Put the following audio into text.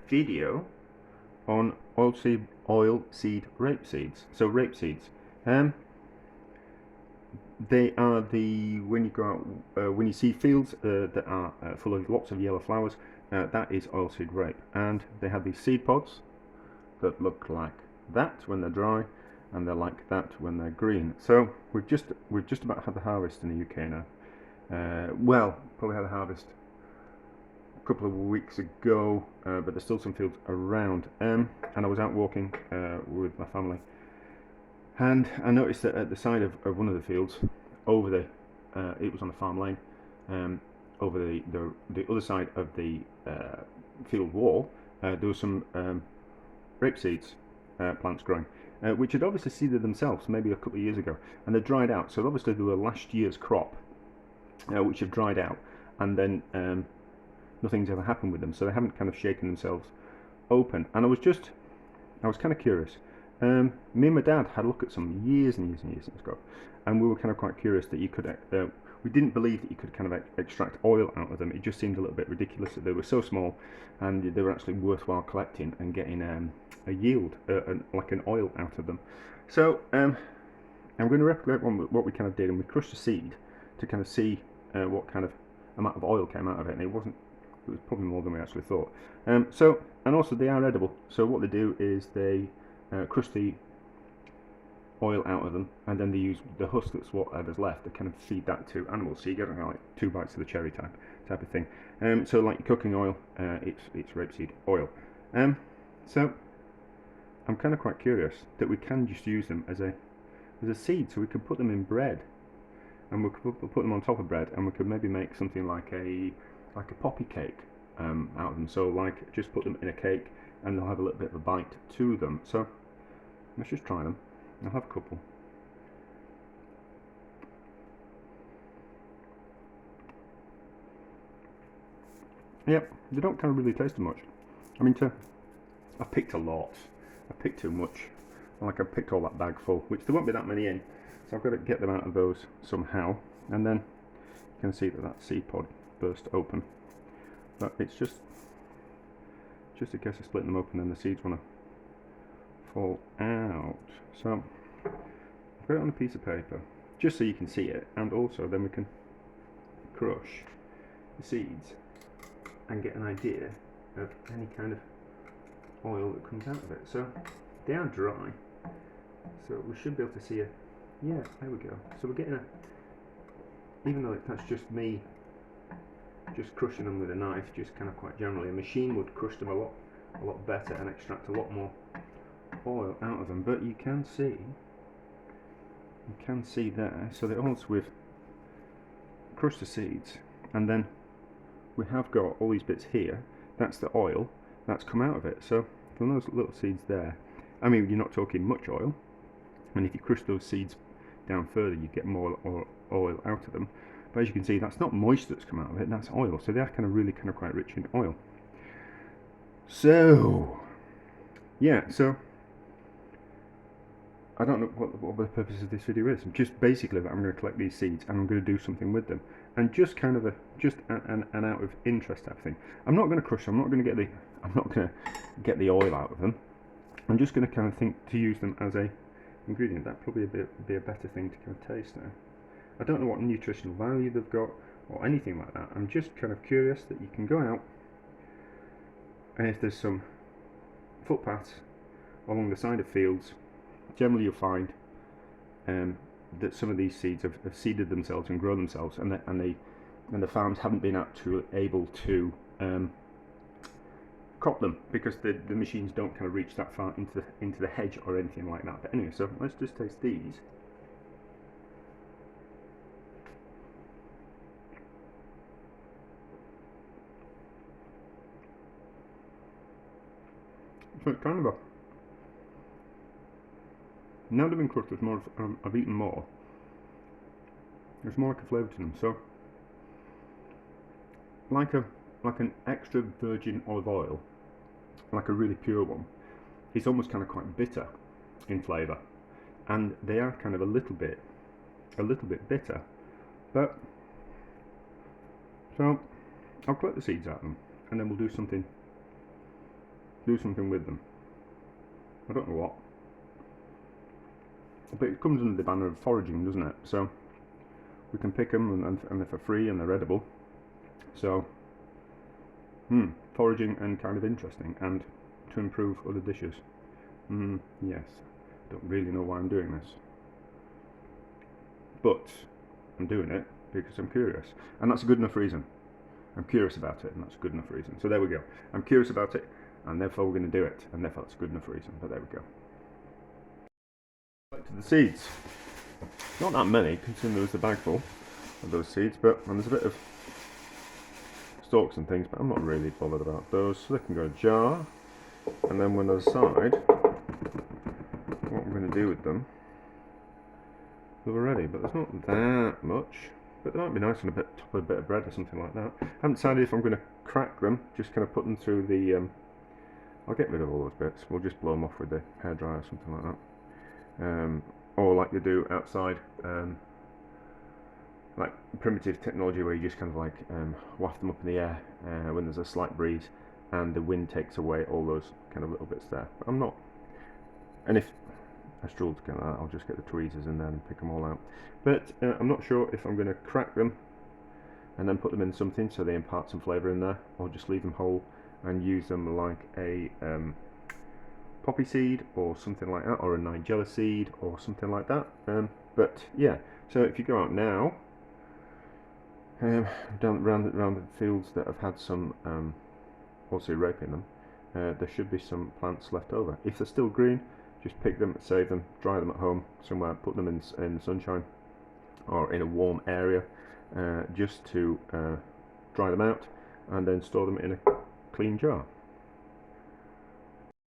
Video on oilseed rape seeds. So rape seeds, they are the when you go out when you see fields that are full of lots of yellow flowers, that is oilseed rape. And they have these seed pods that look like that when they're dry, and they're like that when they're green. So we've just about had the harvest in the UK now. Well, probably had a harvest a couple of weeks ago, but there's still some fields around. And I was out walking with my family, and I noticed that at the side of one of the fields, over the it was on a farm lane, over the other side of the field wall, there was some rapeseed plants growing, which had obviously seeded themselves maybe a couple of years ago, and they dried out. So obviously they were last year's crop, which have dried out, and then nothing's ever happened with them, so they haven't kind of shaken themselves open. And I was kind of curious. Me and my dad had a look at some years and years and years ago, and we were kind of quite curious that you could. We didn't believe that you could kind of extract oil out of them. It just seemed a little bit ridiculous that they were so small, and they were actually worthwhile collecting and getting a yield, like an oil out of them. So I'm going to replicate what we kind of did, and we crushed a seed to kind of see what kind of amount of oil came out of it, and it was probably more than we actually thought. And also they are edible. So what they do is they crush the oil out of them, and then they use the husk that's whatever's left to kind of feed that to animals. So you get like 2 bites of the cherry type of thing. So like cooking oil, it's rapeseed oil. So I'm kind of quite curious that we can just use them as a seed, so we could put them in bread, and we could put them on top of bread, and we could maybe make something like a poppy cake out of them. So like just put them in a cake, and they'll have a little bit of a bite to them. So let's just try them. I'll have a couple. Yep, they don't kind of really taste much. I mean, I picked a lot. I picked too much. Like I picked all that bag full, which there won't be that many in. So I've got to get them out of those somehow. And then you can see that seed pod burst open. But it's just a case of splitting them open, and the seeds want to fall out. So I've got it on a piece of paper, just so you can see it, and also then we can crush the seeds and get an idea of any kind of oil that comes out of it. So they are dry, so we should be able to see a, yeah, there we go. So we're getting even though that's just me just crushing them with a knife, just kind of quite generally, a machine would crush them a lot better and extract a lot more oil out of them. But you can see there, so that also we've crushed the seeds, and then we have got all these bits here. That's the oil that's come out of it. So from those little seeds there, I mean, you're not talking much oil, and if you crush those seeds down further, you get more oil out of them. But as you can see, that's not moisture that's come out of it, that's oil. So they are kind of quite rich in oil. So yeah, so I don't know what the purpose of this video is. Just basically that I'm going to collect these seeds and I'm going to do something with them, and just kind of an out of interest type thing. I'm not going to crush them. I'm not going to get the oil out of them. I'm just going to kind of think to use them as a ingredient. That probably be a better thing to kind of taste now. I don't know what nutritional value they've got or anything like that. I'm just kind of curious that you can go out, and if there's some footpaths along the side of fields, generally you'll find that some of these seeds have seeded themselves and grown themselves, and the farms haven't been actually able to crop them because the machines don't kind of reach that far into the hedge or anything like that. But anyway, so let's just taste these. So it's kind of now they've been crushed, there's more. I've eaten more. There's more like a flavour to them. So like an extra virgin olive oil, like a really pure one. It's almost kind of quite bitter in flavour, and they are kind of a little bit bitter. But so I'll collect the seeds out of them, and then we'll do something do something with them. I don't know what. But it comes under the banner of foraging, doesn't it? So we can pick them and they're for free and they're edible. So, foraging and kind of interesting, and to improve other dishes. Yes, don't really know why I'm doing this, but I'm doing it because I'm curious, and that's a good enough reason. I'm curious about it, and that's a good enough reason. So there we go. I'm curious about it, and therefore we're going to do it, and therefore that's a good enough reason. But there we go. Back to the seeds. Not that many, considering there was a bag full of those seeds, and there's a bit of stalks and things, but I'm not really bothered about those. So they can go in a jar, and then when they're aside, what we're going to do with them, they're ready. But there's not that much. But they might be nice on top of a bit of bread or something like that. I haven't decided if I'm going to crack them, just kind of put them through the. I'll get rid of all those bits. We'll just blow them off with the hairdryer or something like that. Or like they do outside, like primitive technology where you just kind of like waft them up in the air when there's a slight breeze and the wind takes away all those kind of little bits there. But I'm not. And if I stroll to get that, I'll just get the tweezers in there and pick them all out. But I'm not sure if I'm going to crack them and then put them in something so they impart some flavour in there, or just leave them whole and use them like a poppy seed or something like that, or a nigella seed or something like that. But yeah, so if you go out now, down around the fields that have had some Oilseed Rape in them, there should be some plants left over. If they're still green, just pick them, save them, dry them at home somewhere, put them in the sunshine or in a warm area, just to dry them out, and then store them in a clean jar.